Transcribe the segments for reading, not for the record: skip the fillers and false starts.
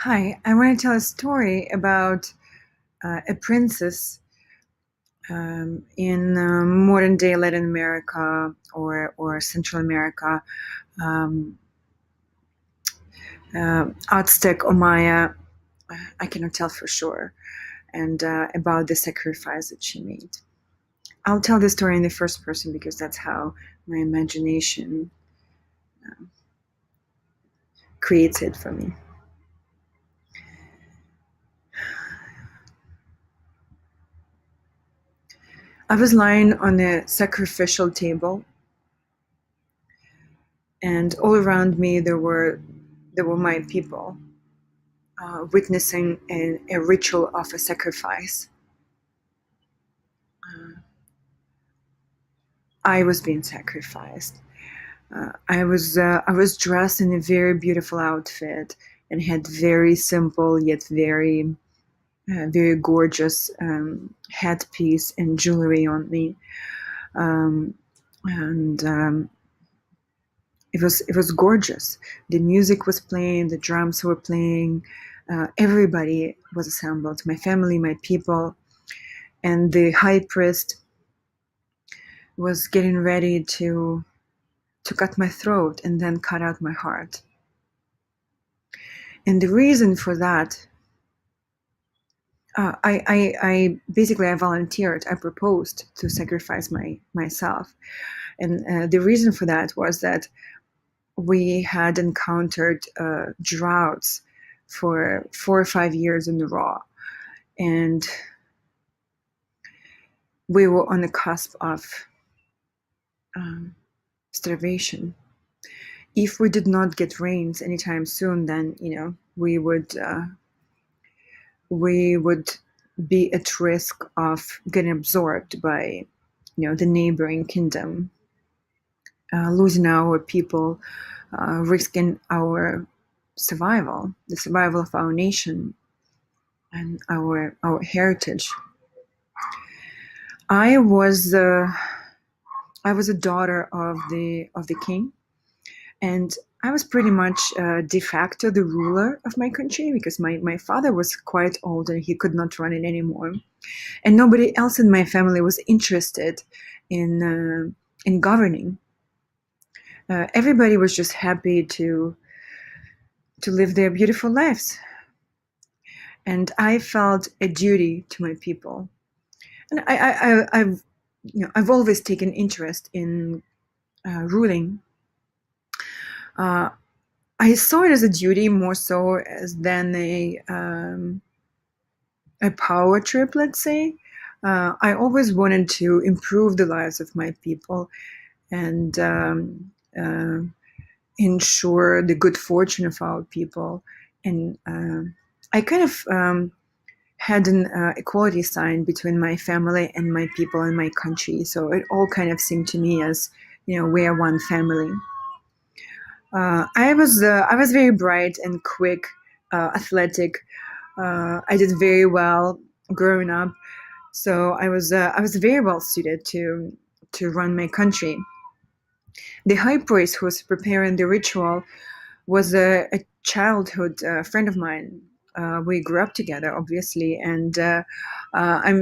Hi, I want to tell a story about a princess in modern day Latin America or Central America, um, Aztec or Maya. I cannot tell for sure, and about the sacrifice that she made. I'll tell the story in the first person because that's how my imagination creates it for me. I was lying on a sacrificial table, and all around me there were my people witnessing a ritual of a sacrifice. Uh, I was being sacrificed. I was dressed in a very beautiful outfit and had very simple yet very gorgeous headpiece and jewelry on me. Um, and it was gorgeous. The music was playing, the drums were playing, everybody was assembled. My family, my people, and the high priest was getting ready to cut my throat and then cut out my heart. And the reason for that, I basically I volunteered. I proposed to sacrifice myself, and the reason for that was that we had encountered droughts for 4 or 5 years in a row, and we were on the cusp of starvation. If we did not get rains anytime soon, then we would be at risk of getting absorbed by the neighboring kingdom, losing our people, risking our survival, the survival of our nation and our heritage. I was I was a daughter of the king, and I was pretty much de facto the ruler of my country because my father was quite old and he could not run it anymore, and nobody else in my family was interested in governing. Everybody was just happy to live their beautiful lives, and I felt a duty to my people. And I've always taken interest in ruling. Uh, I saw it as a duty more so as than a power trip, let's say. I always wanted to improve the lives of my people and uh, ensure the good fortune of our people. And I kind of had an equality sign between my family and my people and my country. So it all kind of seemed to me as, we're one family. I was very bright and quick, athletic. I did very well growing up, so I was very well suited to run my country. The high priest who was preparing the ritual was a childhood friend of mine. We grew up together, obviously, and I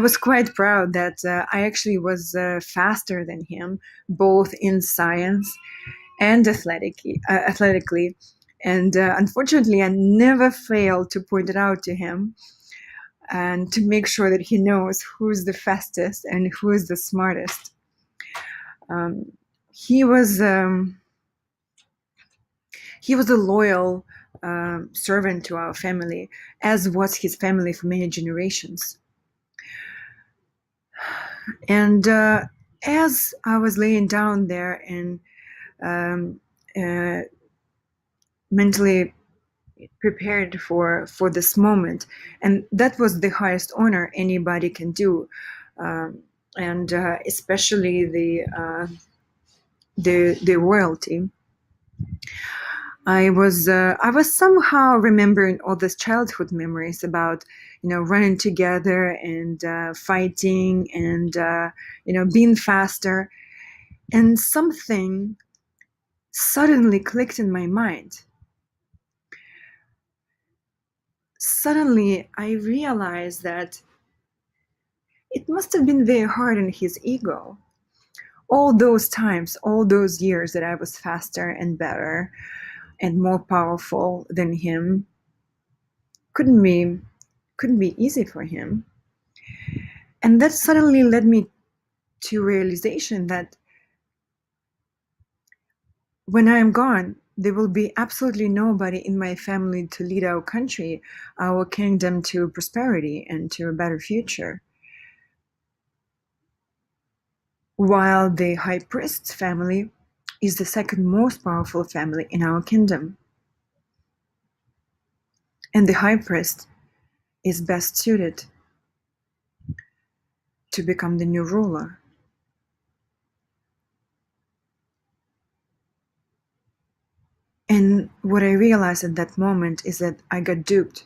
was quite proud that I actually was faster than him, both in science and athletically. And unfortunately, I never failed to point it out to him and to make sure that he knows who's the fastest and who is the smartest. Um, he was he was a loyal servant to our family, as was his family for many generations. And as I was laying down there and um, uh, mentally prepared for this moment, and that was the highest honor anybody can do, and especially the royalty. I was somehow remembering all these childhood memories about running together and fighting and being faster, and something suddenly clicked in my mind. suddenly I realized that it must have been very hard on his ego. All those times, all those years that I was faster and better and more powerful than him couldn't be couldn't be easy for him. And that suddenly led me to realization that when I am gone, there will be absolutely nobody in my family to lead our country, our kingdom to prosperity and to a better future. While the high priest's family is the second most powerful family in our kingdom. And the high priest is best suited to become the new ruler. And what I realized at that moment is that I got duped.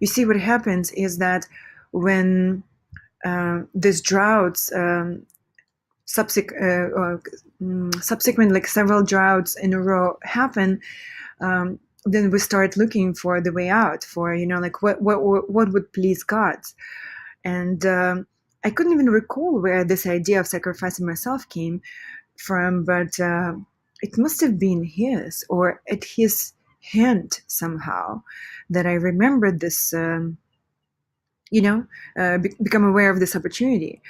You see, what happens is that when these droughts, subsequent, like several droughts in a row happen, then we start looking for the way out, for like what would please God. And I couldn't even recall where this idea of sacrificing myself came from, but it must have been his, or at his hint somehow, that I remembered this, become aware of this opportunity.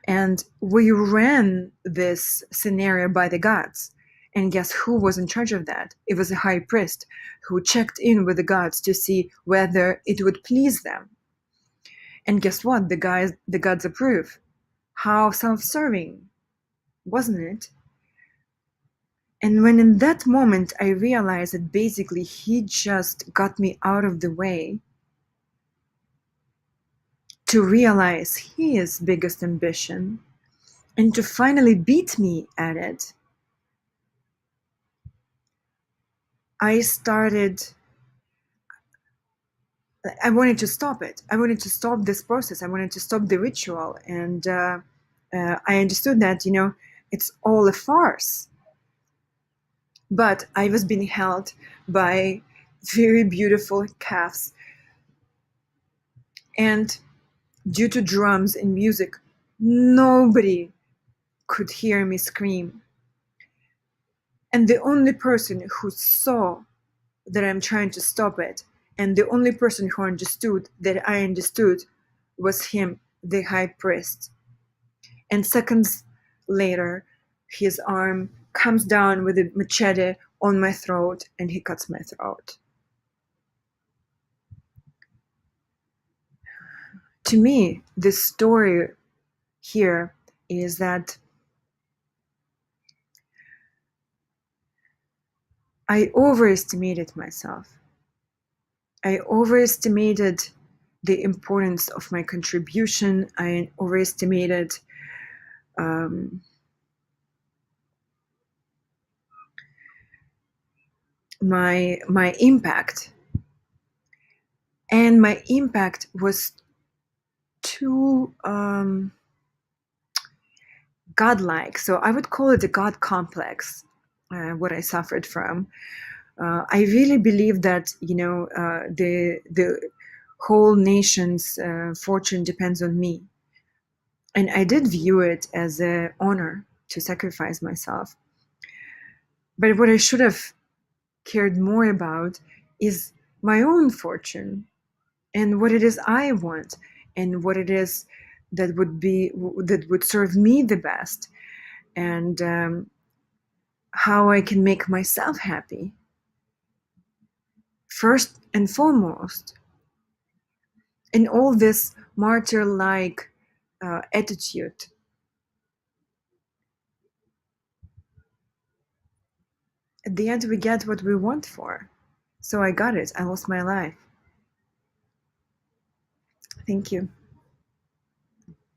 And we ran this scenario by the gods. And guess who was in charge of that? It was a high priest who checked in with the gods to see whether it would please them. And guess what? The gods approve. How self-serving, wasn't it? And when in that moment I realized that basically he just got me out of the way to realize his biggest ambition and to finally beat me at it, I wanted to stop it. I wanted to stop this process. I wanted to stop the ritual. And I understood that, it's all a farce. But I was being held by very beautiful calves. And due to drums and music, nobody could hear me scream. And the only person who saw that I'm trying to stop it, and the only person who understood that I understood, was him, the high priest. And seconds later, his arm comes down with a machete on my throat and he cuts my throat. To me, the story here is that I overestimated myself. I overestimated the importance of my contribution. I overestimated my impact. And my impact was too godlike. So I would call it a God complex, what I suffered from. I really believe that, the whole nation's fortune depends on me. And I did view it as an honor to sacrifice myself. But what I should have cared more about is my own fortune and what it is I want and what it is that would serve me the best, and how I can make myself happy first and foremost. And all this martyr-like attitude, at the end we get what we want for. So I got it. I lost my life. Thank you.